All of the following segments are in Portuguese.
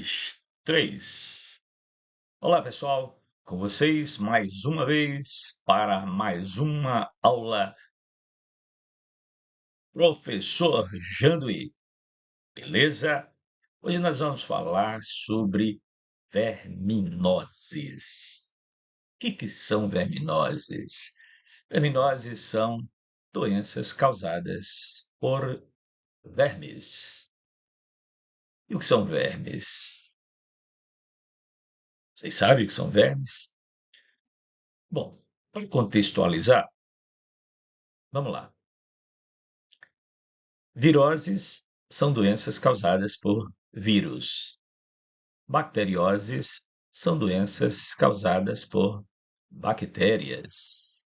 dois, três. Olá, pessoal, com vocês mais uma vez para mais uma aula. Professor Janduí, beleza? Hoje nós vamos falar sobre verminoses. O que são verminoses? Verminoses são doenças causadas por vermes. E o que são vermes? Vocês sabem o que são vermes? Bom, para contextualizar, vamos lá. Viroses são doenças causadas por vírus. Bacterioses são doenças causadas por bactérias.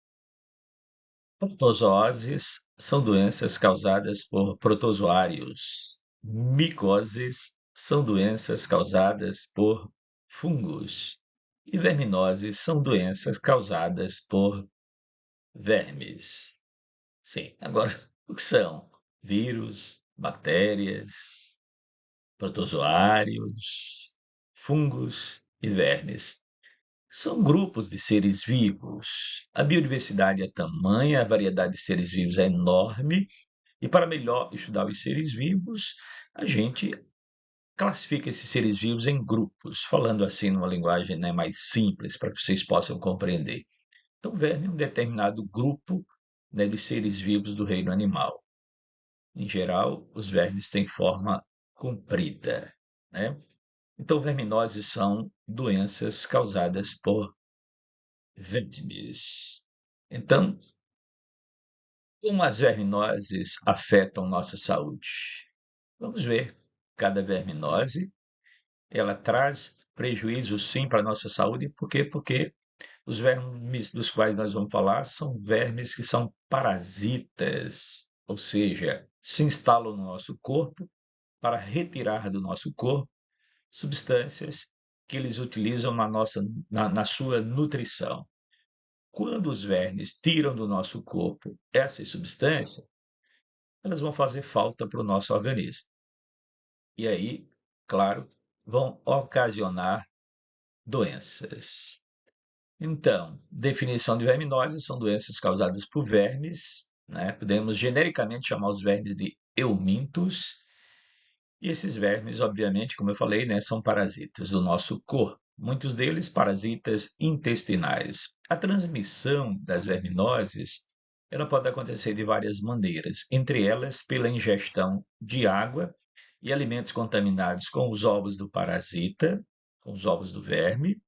Protozooses são doenças causadas por protozoários. Micoses são doenças causadas por fungos. E verminoses são doenças causadas por vermes. Sim, agora, o que são? Vírus, bactérias, protozoários, fungos e vermes. São grupos de seres vivos. A biodiversidade é tamanha, a variedade de seres vivos é enorme, e para melhor estudar os seres vivos, a gente classifica esses seres vivos em grupos, falando assim numa linguagem, né, mais simples, para que vocês possam compreender. Então, verme é um determinado grupo, né, de seres vivos do reino animal. Em geral, os vermes têm forma comprida, né? Então, verminoses são doenças causadas por vermes. Então, como as verminoses afetam nossa saúde? Vamos ver. Cada verminose, ela traz prejuízo sim para a nossa saúde. Por quê? Porque os vermes dos quais nós vamos falar são vermes que são parasitas, ou seja, se instalam no nosso corpo para retirar do nosso corpo substâncias que eles utilizam na sua nutrição. Quando os vermes tiram do nosso corpo essas substâncias, elas vão fazer falta para o nosso organismo. E aí, claro, vão ocasionar doenças. Então, definição de verminose são doenças causadas por vermes, né? Podemos genericamente chamar os vermes de eumintos. E esses vermes, obviamente, como eu falei, né, são parasitas do nosso corpo. Muitos deles parasitas intestinais. A transmissão das verminoses, ela pode acontecer de várias maneiras, entre elas pela ingestão de água e alimentos contaminados com os ovos do parasita, com os ovos do verme.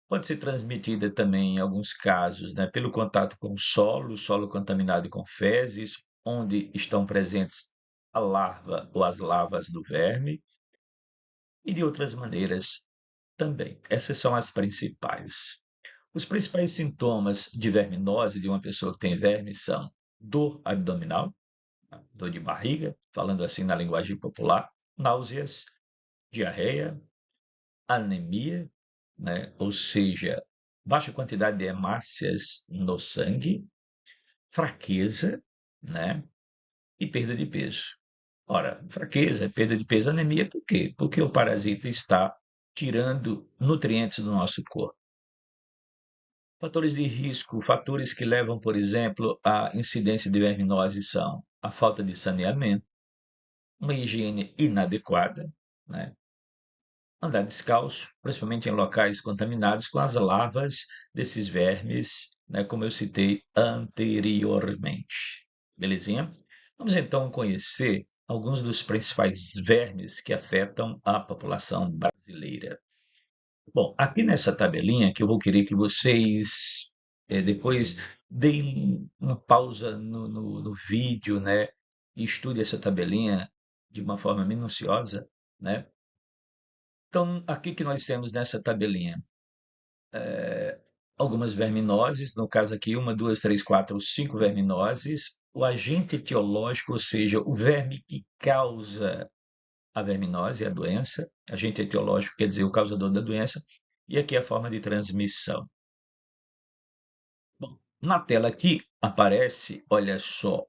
Pode ser transmitida também, em alguns casos, né, pelo contato com o solo contaminado com fezes, onde estão presentes a larva ou as larvas do verme, e de outras maneiras também. Essas são as principais. Os principais sintomas de verminose de uma pessoa que tem verme são dor abdominal, dor de barriga, falando assim na linguagem popular, náuseas, diarreia, anemia, né? Ou seja, baixa quantidade de hemácias no sangue, fraqueza, né? E perda de peso. Ora, fraqueza, perda de peso, anemia, por quê? Porque o parasita está tirando nutrientes do nosso corpo. Fatores de risco, fatores que levam, por exemplo, à incidência de verminose são a falta de saneamento, uma higiene inadequada, né? Andar descalço, principalmente em locais contaminados com as larvas desses vermes, né, como eu citei anteriormente. Belezinha? Vamos então conhecer alguns dos principais vermes que afetam a população brasileira. Bom, aqui nessa tabelinha que eu vou querer que vocês depois deem uma pausa no vídeo, né, e estude essa tabelinha de uma forma minuciosa, né? Então, aqui que nós temos nessa tabelinha algumas verminoses, no caso aqui, uma, duas, três, quatro, cinco verminoses. O agente etiológico, ou seja, o verme que causa a verminose, a doença. Agente etiológico quer dizer o causador da doença. E aqui a forma de transmissão. Bom, na tela aqui aparece, olha só,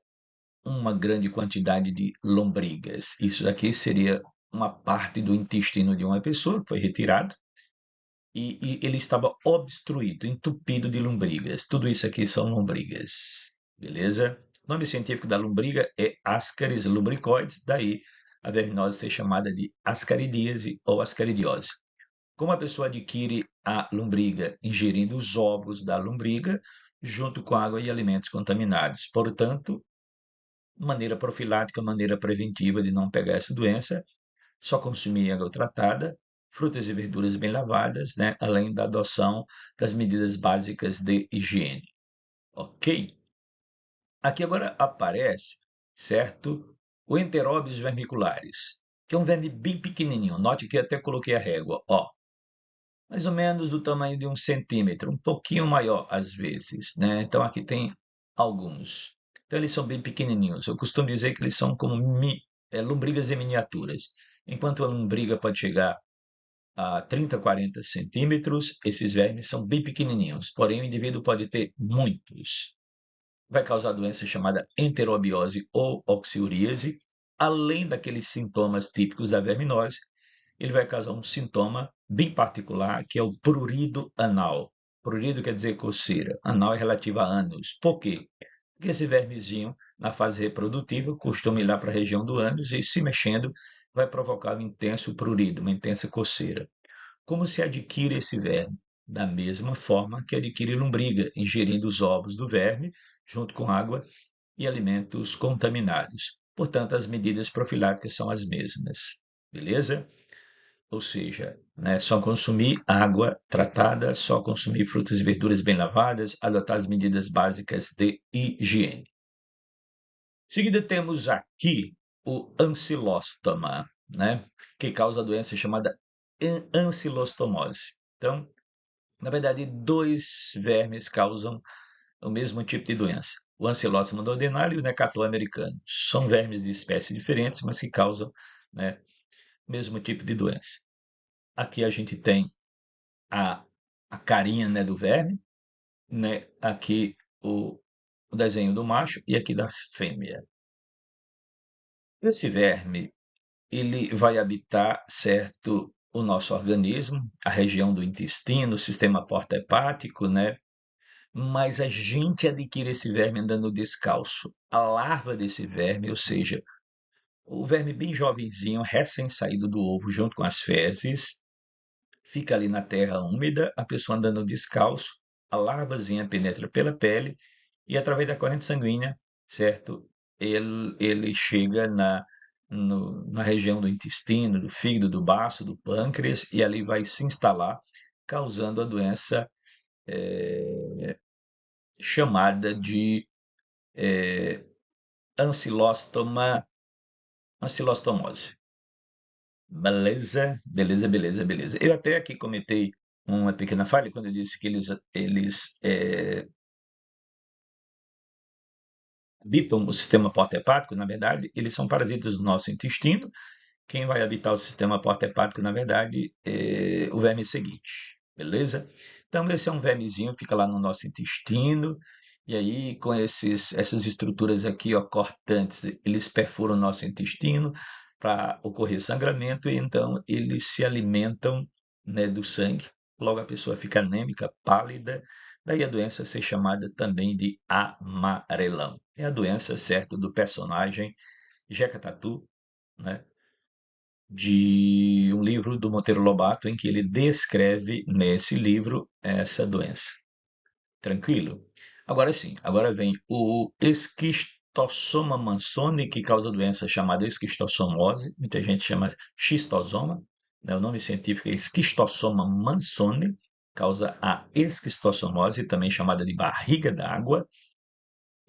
uma grande quantidade de lombrigas. Isso aqui seria uma parte do intestino de uma pessoa que foi retirado e ele estava obstruído, entupido de lombrigas. Tudo isso aqui são lombrigas, beleza? O nome científico da lombriga é Ascaris lumbricoides, daí a verminose ser chamada de ascaridíase ou ascaridiose. Como a pessoa adquire a lombriga? Ingerindo os ovos da lombriga junto com água e alimentos contaminados. Portanto, maneira profilática, maneira preventiva de não pegar essa doença, só consumir água tratada, frutas e verduras bem lavadas, né? Além da adoção das medidas básicas de higiene. Ok? Aqui agora aparece, certo? O Enterobius vermicularis, que é um verme bem pequenininho. Note que eu até coloquei a régua, ó. Mais ou menos do tamanho de 1 centímetro, um pouquinho maior às vezes, né? Então aqui tem alguns. Então eles são bem pequenininhos. Eu costumo dizer que eles são como lombrigas em miniaturas. Enquanto a lombriga pode chegar a 30, 40 centímetros, esses vermes são bem pequenininhos. Porém, o indivíduo pode ter muitos. Vai causar doença chamada enterobiose ou oxiuríase, além daqueles sintomas típicos da verminose, ele vai causar um sintoma bem particular, que é o prurido anal. Prurido quer dizer coceira, anal é relativo a ânus. Por quê? Porque esse vermezinho, na fase reprodutiva, costuma ir lá para a região do ânus e, se mexendo, vai provocar um intenso prurido, uma intensa coceira. Como se adquire esse verme? Da mesma forma que adquire lombriga, ingerindo os ovos do verme, junto com água e alimentos contaminados. Portanto, as medidas profiláticas são as mesmas. Beleza? Ou seja, né, só consumir água tratada, só consumir frutas e verduras bem lavadas, adotar as medidas básicas de higiene. Em seguida, temos aqui o ancilóstoma, né, que causa a doença chamada ancilostomose. Então, na verdade, dois vermes causam o mesmo tipo de doença. O ancilóstoma duodenale e o Necator americano. São vermes de espécies diferentes, mas que causam, né, o mesmo tipo de doença. Aqui a gente tem a, a carinha, né, do verme, né, aqui o desenho do macho e aqui da fêmea. Esse verme, ele vai habitar, certo, o nosso organismo, a região do intestino, o sistema porta-hepático, né? Mas a gente adquire esse verme andando descalço. A larva desse verme, ou seja, o verme bem jovenzinho, recém-saído do ovo, junto com as fezes, fica ali na terra úmida, a pessoa andando descalço, a larvazinha penetra pela pele e através da corrente sanguínea, certo? Ele chega na região do intestino, do fígado, do baço, do pâncreas e ali vai se instalar, causando a doença chamada de ancilostomose. Beleza, beleza, beleza, beleza. Eu até aqui comentei uma pequena falha quando eu disse que eles habitam o sistema porta-hepático. Na verdade, eles são parasitas do nosso intestino. Quem vai habitar o sistema porta-hepático, na verdade, é o verme seguinte, beleza? Então, esse é um vermezinho, fica lá no nosso intestino, e aí, com essas estruturas aqui, ó, cortantes, eles perfuram o nosso intestino para ocorrer sangramento, e então eles se alimentam, né, do sangue. Logo a pessoa fica anêmica, pálida, daí a doença ser chamada também de amarelão. É a doença, certo, do personagem Jeca Tatu, né? De um livro do Monteiro Lobato, em que ele descreve nesse livro essa doença. Tranquilo? Agora sim, agora vem o esquistossoma mansoni, que causa a doença chamada esquistossomose, muita gente chama xistosoma, né? O nome científico é esquistossoma mansoni, causa a esquistossomose, também chamada de barriga d'água,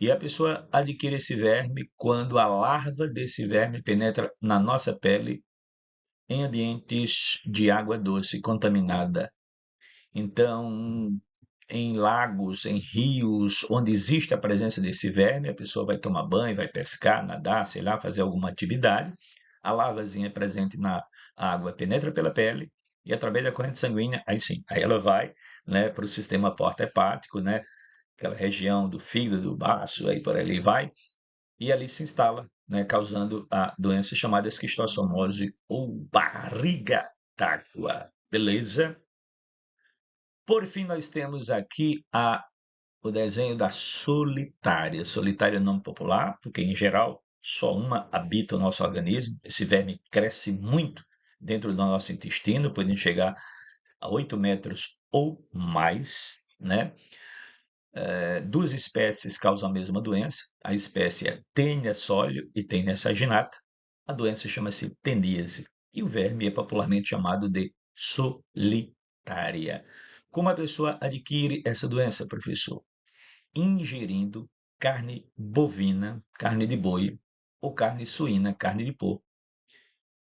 e a pessoa adquire esse verme quando a larva desse verme penetra na nossa pele em ambientes de água doce contaminada. Então, em lagos, em rios, onde existe a presença desse verme, a pessoa vai tomar banho, vai pescar, nadar, sei lá, fazer alguma atividade. A lavazinha presente na água penetra pela pele e através da corrente sanguínea, aí sim, aí ela vai, né, para o sistema porta-hepático, né, aquela região do fígado, do baço, aí por ali vai, e ali se instala, né, causando a doença chamada esquistossomose ou barriga d'água. Beleza? Por fim, nós temos aqui o desenho da solitária. Solitária é nome popular, porque em geral só uma habita o nosso organismo. Esse verme cresce muito dentro do nosso intestino, podendo chegar a 8 metros ou mais, né? Duas espécies causam a mesma doença. A espécie é Taenia solium e Taenia saginata. A doença chama-se teníase e o verme é popularmente chamado de solitária. Como a pessoa adquire essa doença, professor? Ingerindo carne bovina, carne de boi, ou carne suína, carne de porco,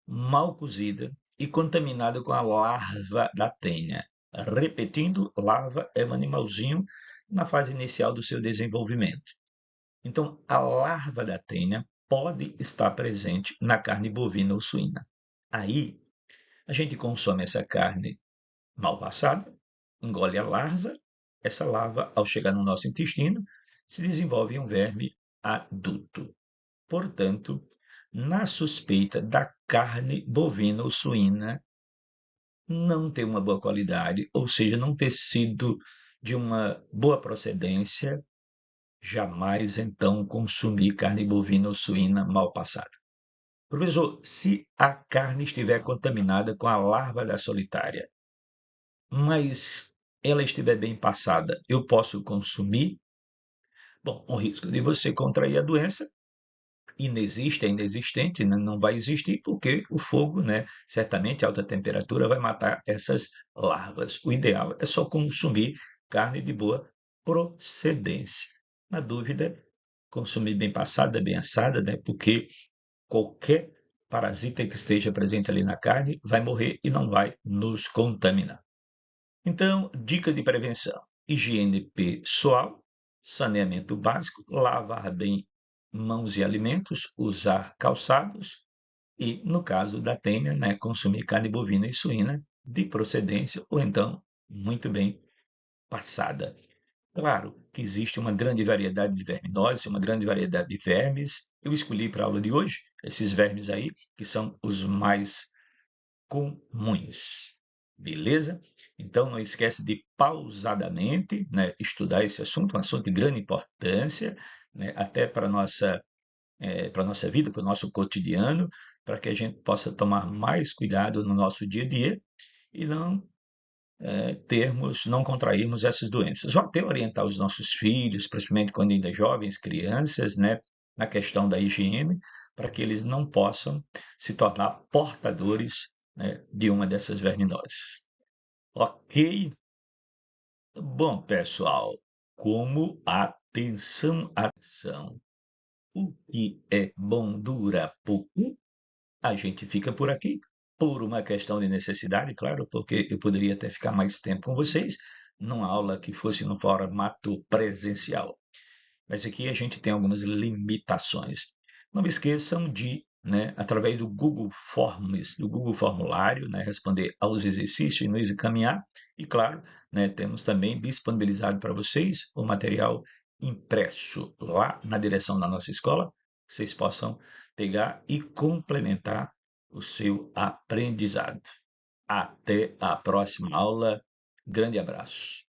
mal cozida e contaminada com a larva da tenha. Repetindo, larva é um animalzinho na fase inicial do seu desenvolvimento. Então, a larva da tenha pode estar presente na carne bovina ou suína. Aí, a gente consome essa carne mal passada, engole a larva. Essa larva, ao chegar no nosso intestino, se desenvolve em um verme adulto. Portanto, na suspeita da carne bovina ou suína não ter uma boa qualidade, ou seja, não ter sido de uma boa procedência, jamais então consumir carne bovina ou suína mal passada. Professor, se a carne estiver contaminada com a larva da solitária, mas ela estiver bem passada, eu posso consumir? Bom, o risco de você contrair a doença inexiste, é inexistente, né? Não vai existir, porque o fogo, né, certamente a alta temperatura vai matar essas larvas. O ideal é só consumir carne de boa procedência. Na dúvida, consumir bem passada, bem assada, né? Porque qualquer parasita que esteja presente ali na carne vai morrer e não vai nos contaminar. Então, dica de prevenção: higiene pessoal, saneamento básico, lavar bem mãos e alimentos, usar calçados e, no caso da tênia, né, consumir carne bovina e suína de procedência ou então muito bem passada. Claro que existe uma grande variedade de verminoses, uma grande variedade de vermes. Eu escolhi para a aula de hoje esses vermes aí, que são os mais comuns. Beleza? Então não esquece de pausadamente, né, estudar esse assunto, um assunto de grande importância, né, até para a nossa vida, para o nosso cotidiano, para que a gente possa tomar mais cuidado no nosso dia a dia e não contrairmos essas doenças. Ou até orientar os nossos filhos, principalmente quando ainda jovens, crianças, né, na questão da higiene, para que eles não possam se tornar portadores, né, de uma dessas verminoses. Ok? Bom, pessoal, como atenção, o que é bom dura pouco, a gente fica por aqui, por uma questão de necessidade, claro, porque eu poderia até ficar mais tempo com vocês, numa aula que fosse no formato presencial. Mas aqui a gente tem algumas limitações. Não esqueçam de, né, através do Google Forms, do Google Formulário, né, responder aos exercícios e nos encaminhar. E, claro, né, temos também disponibilizado para vocês o material impresso lá na direção da nossa escola, que vocês possam pegar e complementar o seu aprendizado. Até a próxima aula. Grande abraço.